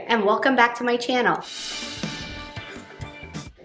and welcome back to my channel.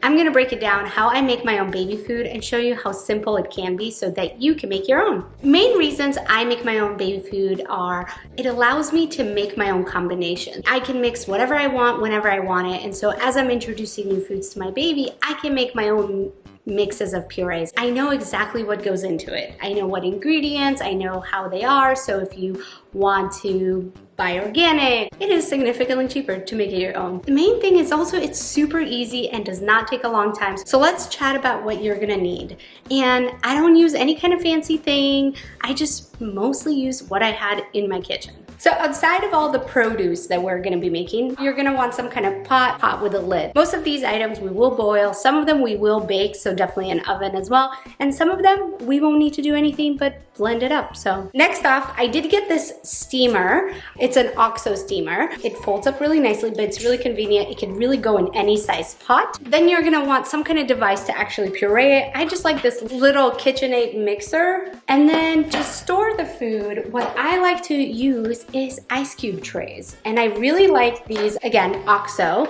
I'm gonna break it down how I make my own baby food and show you how simple it can be so that you can make your own. Main reasons I make my own baby food are it allows me to make my own combination. I can mix whatever I want whenever I want it, and so as I'm introducing new foods to my baby, I can make my own mixes of purees. I know exactly what goes into it. I know what ingredients, I know how they are, so if you want to buy organic, it is significantly cheaper to make it your own. The main thing is also it's super easy and does not take a long time. So let's chat about what you're gonna need. And I don't use any kind of fancy thing. I just mostly use what I had in my kitchen. So outside of all the produce that we're gonna be making, you're gonna want some kind of pot with a lid. Most of these items we will boil, some of them we will bake, so definitely an oven as well. And some of them we won't need to do anything but blend it up. So next off, I did get this steamer. It's an OXO steamer. It folds up really nicely, but it's really convenient. It can really go in any size pot. Then you're gonna want some kind of device to actually puree it. I just like this little KitchenAid mixer. And then to store the food, what I like to use is ice cube trays. And I really like these, again, OXO,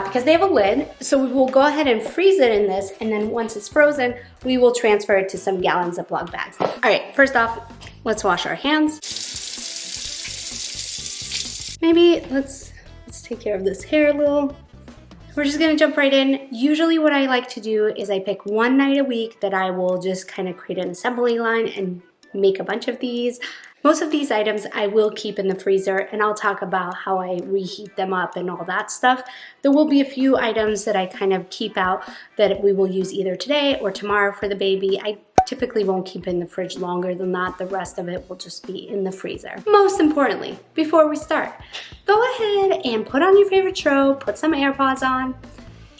because they have a lid. So we will go ahead and freeze it in this, and then once it's frozen, we will transfer it to some gallon Ziploc bags. All right, first off, let's wash our hands. Maybe let's take care of this hair a little. We're just gonna jump right in. Usually what I like to do is I pick one night a week that I will just kind of create an assembly line and make a bunch of these. Most of these items I will keep in the freezer, and I'll talk about how I reheat them up and all that stuff. There will be a few items that I kind of keep out that we will use either today or tomorrow for the baby. I typically won't keep in the fridge longer than that. The rest of it will just be in the freezer. Most importantly, before we start, go ahead and put on your favorite show, put some AirPods on,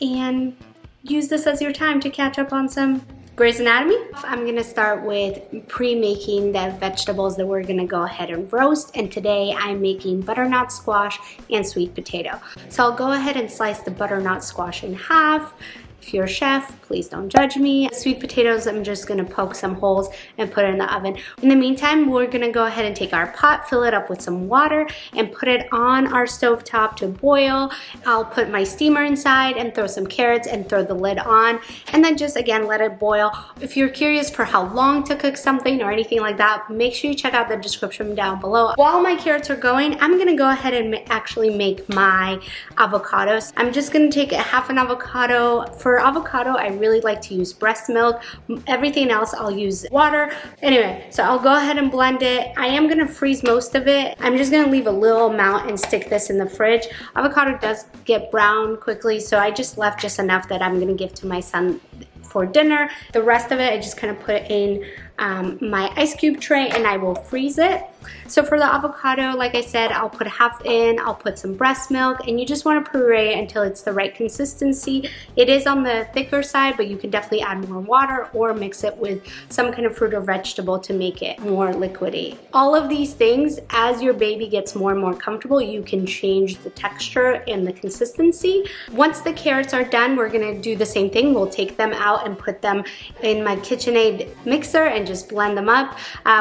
and use this as your time to catch up on some Grey's Anatomy. I'm gonna start with pre-making the vegetables that we're gonna go ahead and roast, and today I'm making butternut squash and sweet potato. So I'll go ahead and slice the butternut squash in half. If you're a chef, please don't judge me. Sweet potatoes, I'm just gonna poke some holes and put it in the oven. In the meantime, we're gonna go ahead and take our pot, fill it up with some water, and put it on our stovetop to boil. I'll put my steamer inside and throw some carrots and throw the lid on, and then just again let it boil. If you're curious for how long to cook something or anything like that, make sure you check out the description down below. While my carrots are going, I'm gonna go ahead and actually make my avocados. I'm just gonna take a half an avocado. For avocado, I really like to use breast milk. Everything else, I'll use water. Anyway, so I'll go ahead and blend it. I am gonna freeze most of it. I'm just gonna leave a little amount and stick this in the fridge. Avocado does get brown quickly, so I just left just enough that I'm gonna give to my son for dinner. The rest of it, I just kind of put in my ice cube tray and I will freeze it. So for the avocado, like I said, I'll put half in, I'll put some breast milk, and you just want to puree until it's the right consistency. It is on the thicker side, but you can definitely add more water or mix it with some kind of fruit or vegetable to make it more liquidy. All of these things, as your baby gets more and more comfortable, you can change the texture and the consistency. Once the carrots are done, we're gonna do the same thing. We'll take them out and put them in my KitchenAid mixer and just blend them up.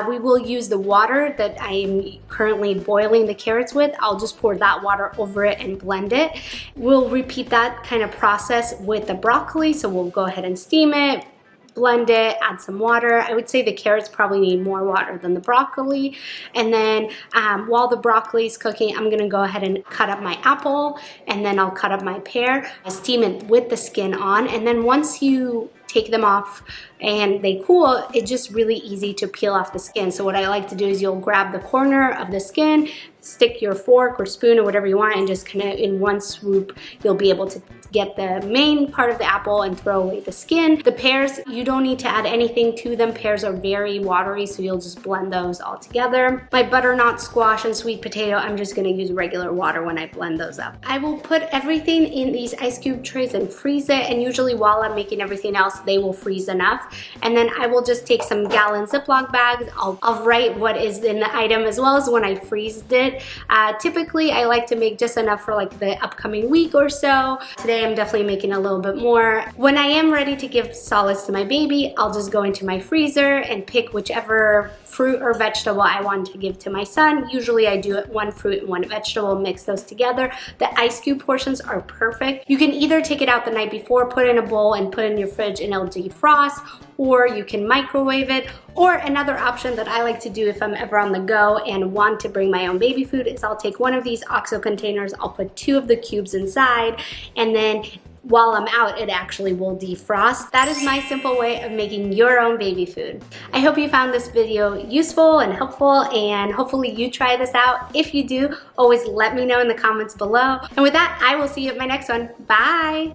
We will use the water that I am currently boiling the carrots with. I'll just pour that water over it and blend it. We'll repeat that kind of process with the broccoli. So we'll go ahead and steam it, blend it, add some water. I would say the carrots probably need more water than the broccoli. And then while the broccoli is cooking, I'm gonna go ahead and cut up my apple, and then I'll cut up my pear. I steam it with the skin on, and then once you take them off and they cool, it's just really easy to peel off the skin. So what I like to do is you'll grab the corner of the skin, stick your fork or spoon or whatever you want, and just kind of in one swoop, you'll be able to get the main part of the apple and throw away the skin. The pears, you don't need to add anything to them. Pears are very watery, so you'll just blend those all together. My butternut squash and sweet potato, I'm just gonna use regular water when I blend those up. I will put everything in these ice cube trays and freeze it, and usually while I'm making everything else, they will freeze enough. And then I will just take some gallon Ziploc bags. I'll write what is in the item as well as when I freezed it. Typically, I like to make just enough for like the upcoming week or so. Today, I'm definitely making a little bit more. When I am ready to give solids to my baby, I'll just go into my freezer and pick whichever fruit or vegetable I want to give to my son. Usually I do it one fruit and one vegetable, mix those together. The ice cube portions are perfect. You can either take it out the night before, put it in a bowl and put it in your fridge and it'll defrost, or you can microwave it. Or another option that I like to do if I'm ever on the go and want to bring my own baby food is I'll take one of these OXO containers, I'll put 2 of the cubes inside, and then while I'm out, it actually will defrost. That is my simple way of making your own baby food. I hope you found this video useful and helpful, and hopefully you try this out. If you do, always let me know in the comments below. And with that, I will see you at my next one. Bye.